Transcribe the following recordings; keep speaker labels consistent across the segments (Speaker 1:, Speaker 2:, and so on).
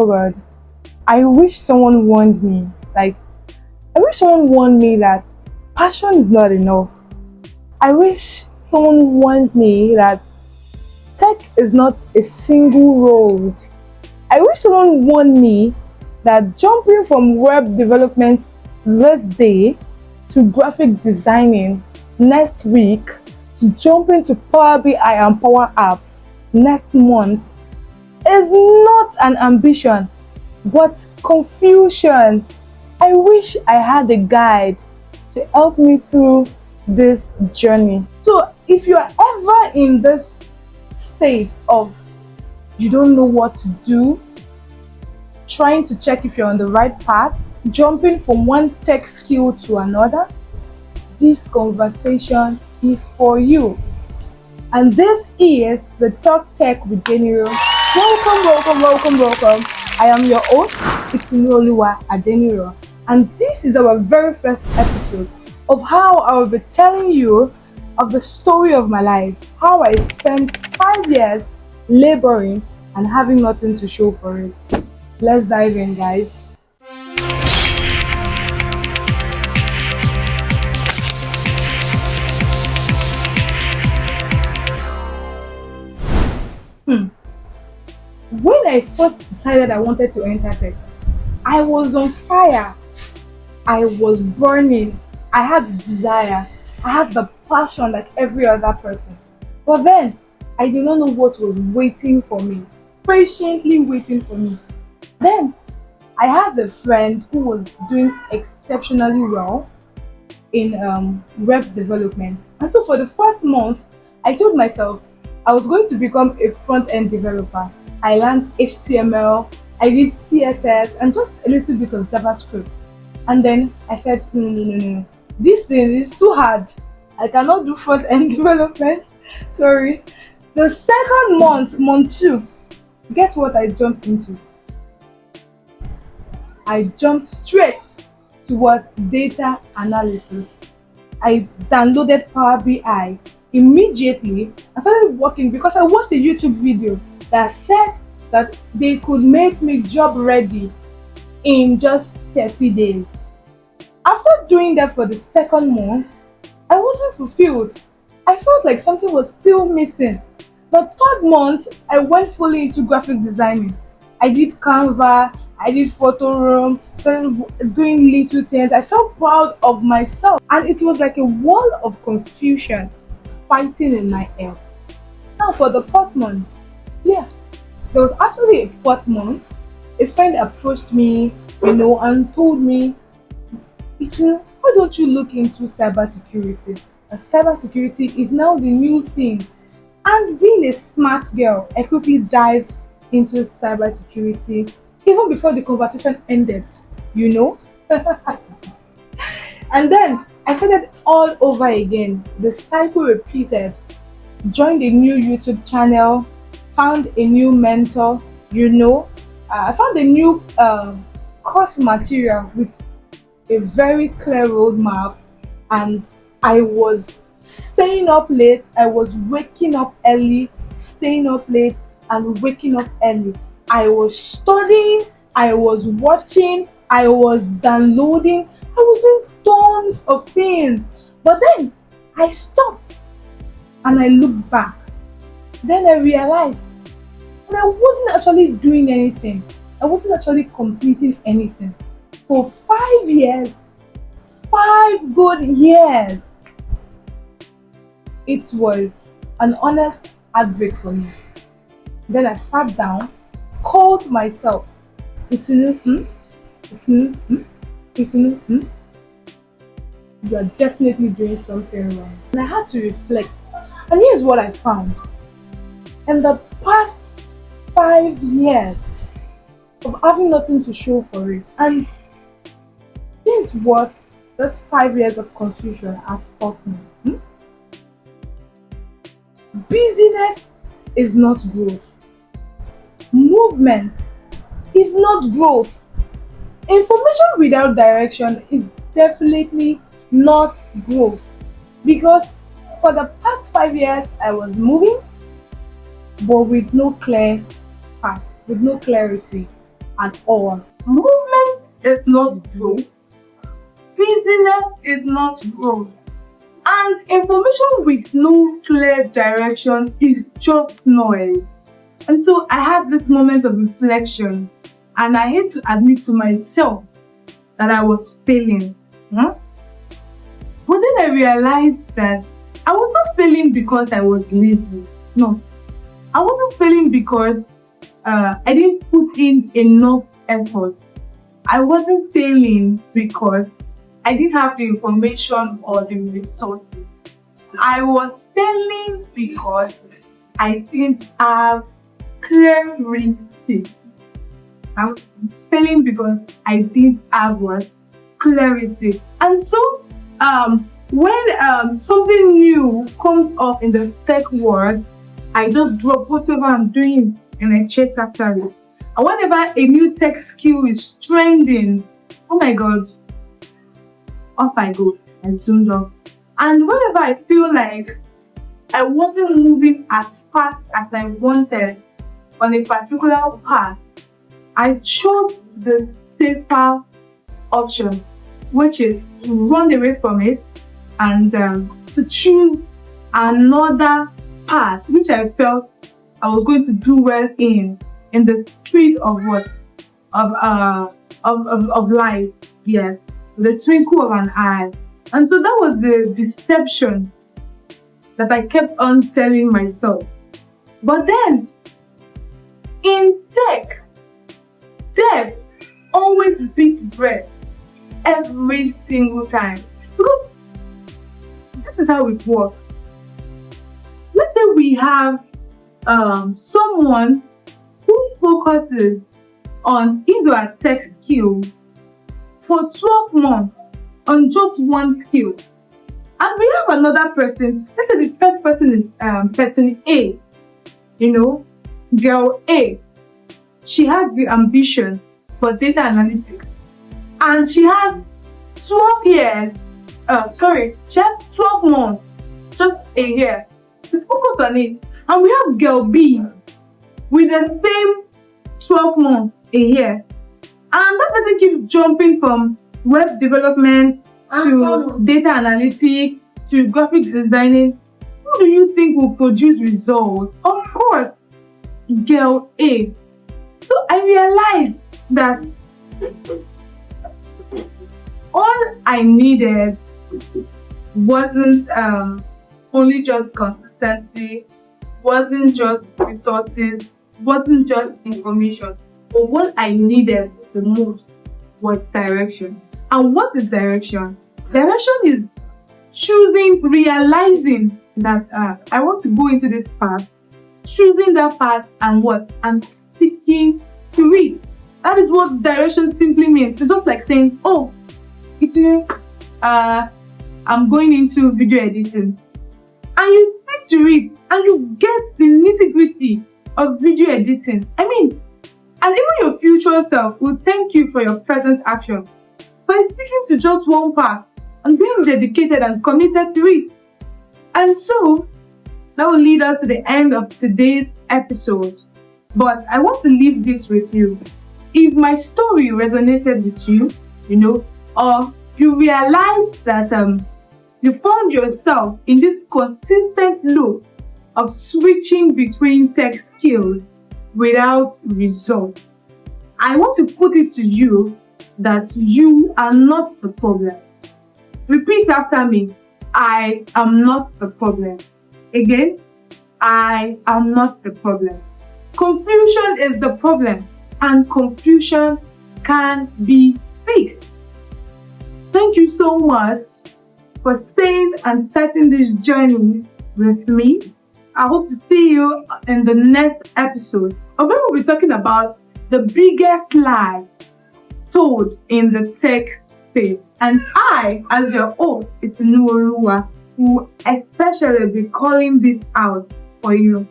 Speaker 1: Oh God, I wish someone warned me. Like, I wish someone warned me that passion is not enough. I wish someone warned me that tech is not a single road. I wish someone warned me that jumping from web development this day to graphic designing next week to jumping to Power BI and Power Apps next month is not an ambition but confusion. I wish I had a guide to help me through this journey. So, if you are ever in this state of you don't know what to do, trying to check if you're on the right path, jumping from one tech skill to another, this conversation is for you. And this is the Talk Tech with deniro. Welcome. I am your host, Itunuoluwa Adeniro, and this is our very first episode of how I will be telling you of the story of my life, how I spent 5 years laboring and having nothing to show for it. Let's dive in, guys. When I first decided I wanted to enter tech, I was on fire. I was burning. I had the desire. I had the passion like every other person. But then, I did not know what was waiting for me, patiently waiting for me. Then, I had a friend who was doing exceptionally well in web development. And so for the first month, I told myself I was going to become a front-end developer. I learned HTML, I did CSS, and just a little bit of JavaScript. And then I said, no. This thing is too hard. I cannot do front-end development. Sorry. The second month, month two, guess what I jumped into? I jumped straight towards data analysis. I downloaded Power BI immediately. I started working because I watched a YouTube video that said that they could make me job ready in just 30 days. After doing that for the second month, I wasn't fulfilled. I felt like something was still missing. The third month, I went fully into graphic designing. I did Canva, I did photo room, started doing little things. I felt proud of myself, and it was like a wall of confusion fighting in my head. Now for the fourth month, yeah, there was actually a fourth month. A friend approached me, and told me, why don't you look into cybersecurity? Cybersecurity is now the new thing. And being a smart girl, I quickly dived into cybersecurity even before the conversation ended, you know. And then I started all over again. The cycle repeated. Joined a new YouTube channel, found a new mentor. I found a new course material with a very clear roadmap, and I was staying up late. I was waking up early, staying up late, and waking up early. I was studying, I was watching, I was downloading, I was doing tons of things. But then I stopped and I looked back. Then I realized that I wasn't actually doing anything. I wasn't actually completing anything. For 5 years, 5 good years, it was an honest heartbreak for me. Then I sat down, called myself, Itunu, you are definitely doing something wrong. And I had to reflect. And here's what I found. In the past 5 years of having nothing to show for it, and here's what this 5 years of confusion has taught me. Busyness is not growth. Movement is not growth. Information without direction is definitely not growth. Because for the past 5 years, I was moving, but with no clear path, with no clarity. at all.
Speaker 2: Movement is not growth. Busyness is not growth. And information with no clear direction is just noise. And so I had this moment of reflection, and I had to admit to myself that I was failing. But then I realized that I was not failing because I was lazy. No, I wasn't failing because I didn't put in enough effort. I wasn't failing because I didn't have the information or the resources. I was failing because I didn't have clarity. I was failing because I didn't have what? Clarity. And so when something new comes up in the tech world, I just drop whatever I'm doing and I chase after it. And whenever a new tech skill is trending, oh my god, off I go and zoomed off. And whenever I feel like I wasn't moving as fast as I wanted on a particular path, I chose the safer option, which is to run away from it and to choose another path which I felt I was going to do well in the street of what? Of life. Yes, the twinkle of an eye. And so that was the deception that I kept on telling myself. But then in tech, death always beats bread every single time. Because this is how it works. Let's say we have someone who focuses on his or her tech skill for 12 months on just one skill. And we have another person, let's say the first person is person A, girl A. She has the ambition for data analytics, and she has 12 years, she has 12 months, just a year, to focus on it. And we have girl B with the same 12 months, a year. And that person keeps jumping from web development to data analytics to graphic designing. Who do you think will produce results? Of course, girl A. So I realized that all I needed wasn't only just consistency, wasn't just resources, wasn't just information. But what I needed the most was direction. And what is direction? Direction is realizing that I want to go into this path, choosing that path and sticking to it. That is what direction simply means. It's just like saying, I'm going into video editing. And you stick to it and you get the nitty-gritty of video editing. And even your future self will thank you for your present action by sticking to just one path and being dedicated and committed to it. And so that will lead us to the end of today's episode. But I want to leave this with you. If my story resonated with you, or you realize that you found yourself in this consistent loop of switching between tech skills without results, I want to put it to you that you are not the problem. Repeat after me. I am not the problem. Again, I am not the problem. Confusion is the problem, and confusion can be fixed. Thank you so much for staying and starting this journey with me. I hope to see you in the next episode, of where we'll be talking about the biggest lie told in the tech space. And I, as your host, it's Nuolua, will especially be calling this out for you.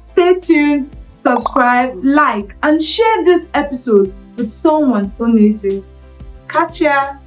Speaker 2: Stay tuned, subscribe, like, and share this episode with someone who needs it. Catch ya!